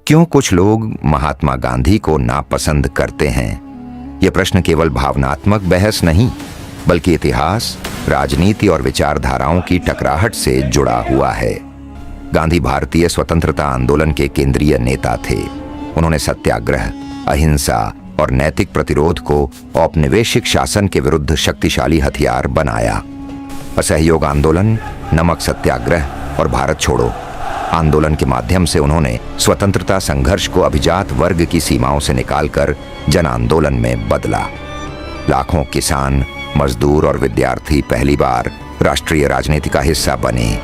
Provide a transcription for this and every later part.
क्यों कुछ लोग महात्मा गांधी को नापसंद करते हैं? यह प्रश्न केवल भावनात्मक बहस नहीं, बल्कि इतिहास, राजनीति और विचारधाराओं की टकराहट से जुड़ा हुआ है। गांधी भारतीय स्वतंत्रता आंदोलन के केंद्रीय नेता थे। उन्होंने सत्याग्रह, अहिंसा और नैतिक प्रतिरोध को औपनिवेशिक शासन के विरुद्ध शक्तिशाली हथियार बनाया। असहयोग आंदोलन, नमक सत्याग्रह और भारत छोड़ो आंदोलन के माध्यम से उन्होंने स्वतंत्रता संघर्ष को अभिजात वर्ग की सीमाओं से निकालकर जन आंदोलन में बदला। लाखों किसान, मजदूर और विद्यार्थी पहली बार राष्ट्रीय राजनीति का हिस्सा बने।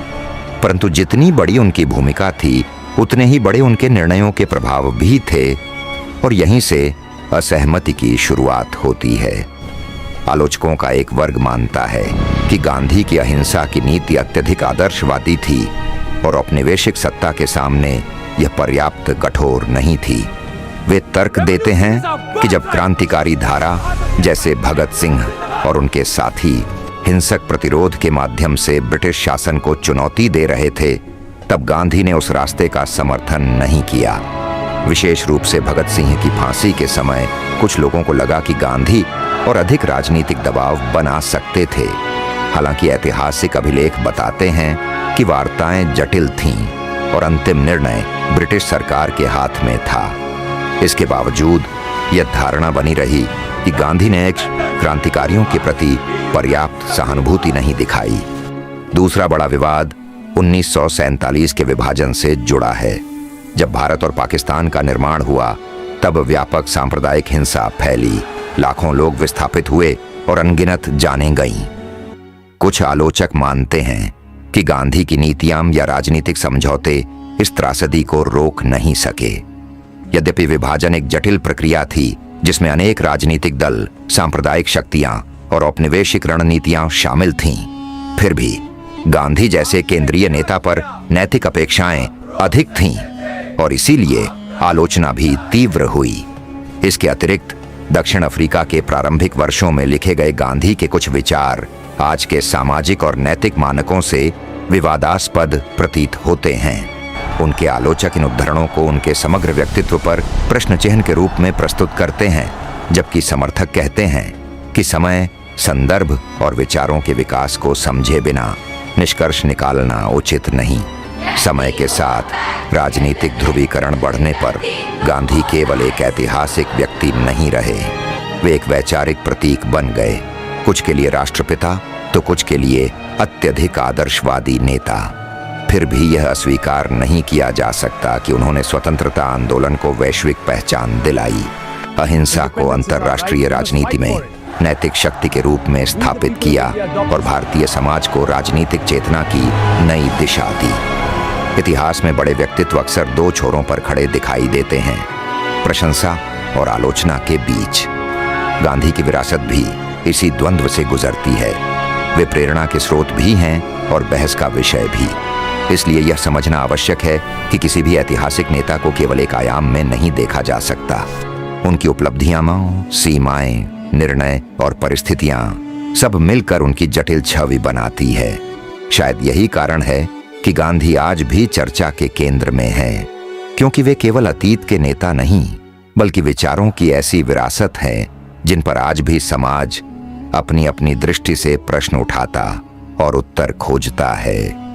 परंतु जितनी बड़ी उनकी भूमिका थी, उतने ही बड़े उनके निर्णयों के प्रभाव भी थे, और यहीं से असहमति की शुरुआत होती है। आलोचकों का एक वर्ग मानता है कि गांधी की अहिंसा की नीति अत्यधिक आदर्शवादी थी और औपनिवेशिक सत्ता के सामने यह पर्याप्त कठोर नहीं थी। वे तर्क देते हैं कि जब क्रांतिकारी धारा जैसे भगत सिंह और उनके साथी हिंसक प्रतिरोध के माध्यम से ब्रिटिश शासन को चुनौती दे रहे थे, तब गांधी ने उस रास्ते का समर्थन नहीं किया। विशेष रूप से भगत सिंह की फांसी के समय कुछ लोगों को लगा कि गांधी और अधिक राजनीतिक दबाव बना सकते थे। हालांकि ऐतिहासिक अभिलेख बताते हैं कि वार्ताएं जटिल थीं और अंतिम निर्णय ब्रिटिश सरकार के हाथ में था। इसके बावजूद यह धारणा बनी रही कि गांधी ने क्रांतिकारियों के प्रति पर्याप्त सहानुभूति नहीं दिखाई। दूसरा बड़ा विवाद 1947 के विभाजन से जुड़ा है। जब भारत और पाकिस्तान का निर्माण हुआ, तब व्यापक सांप्रदायिक हिंसा फैली, लाखों लोग विस्थापित हुए और अनगिनत जानें गईं। कुछ आलोचक मानते हैं कि गांधी की नीतियां या राजनीतिक समझौते इस त्रासदी को रोक नहीं सके। यद्यपि विभाजन एक जटिल प्रक्रिया थी जिसमें अनेक राजनीतिक दल, सांप्रदायिक शक्तियां और औपनिवेशिक रणनीतियां शामिल थीं, फिर भी गांधी जैसे केंद्रीय नेता पर नैतिक अपेक्षाएं अधिक थीं और इसीलिए आलोचना भी तीव्र हुई। इसके अतिरिक्त दक्षिण अफ्रीका के प्रारंभिक वर्षों में लिखे गए गांधी के कुछ विचार आज के सामाजिक और नैतिक मानकों से विवादास्पद प्रतीत होते हैं। उनके आलोचक इन उद्धरणों को उनके समग्र व्यक्तित्व पर प्रश्न चिन्ह के रूप में प्रस्तुत करते हैं, जबकि समर्थक कहते हैं कि समय, संदर्भ और विचारों के विकास को समझे बिना निष्कर्ष निकालना उचित नहीं। समय के साथ राजनीतिक ध्रुवीकरण बढ़ने पर गांधी केवल एक ऐतिहासिक व्यक्ति नहीं रहे, वे एक वैचारिक प्रतीक बन गए, कुछ के लिए राष्ट्रपिता तो कुछ के लिए अत्यधिक आदर्शवादी नेता। फिर भी यह अस्वीकार नहीं किया जा सकता कि उन्होंने स्वतंत्रता आंदोलन को वैश्विक पहचान दिलाई, अहिंसा को अंतर्राष्ट्रीय राजनीति में नैतिक शक्ति के रूप में स्थापित किया और भारतीय समाज को राजनीतिक चेतना की नई दिशा दी। इतिहास में बड़े व्यक्तित्व अक्सर दो छोरों पर खड़े दिखाई देते हैं, प्रशंसा और आलोचना के बीच। गांधी की विरासत भी इसी द्वंद्व से गुजरती है। वे प्रेरणा के स्रोत भी हैं और बहस का विषय भी। इसलिए यह समझना आवश्यक है कि किसी भी ऐतिहासिक नेता को केवल एक आयाम में नहीं देखा जा सकता। उनकी उपलब्धियां, सीमाएं, निर्णय और परिस्थितियां सब मिलकर उनकी जटिल छवि बनाती है। शायद यही कारण है कि गांधी आज भी चर्चा के केंद्र में हैं, क्योंकि वे केवल अतीत के नेता नहीं, बल्कि विचारों की ऐसी विरासत है जिन पर आज भी समाज अपनी अपनी दृष्टि से प्रश्न उठाता और उत्तर खोजता है।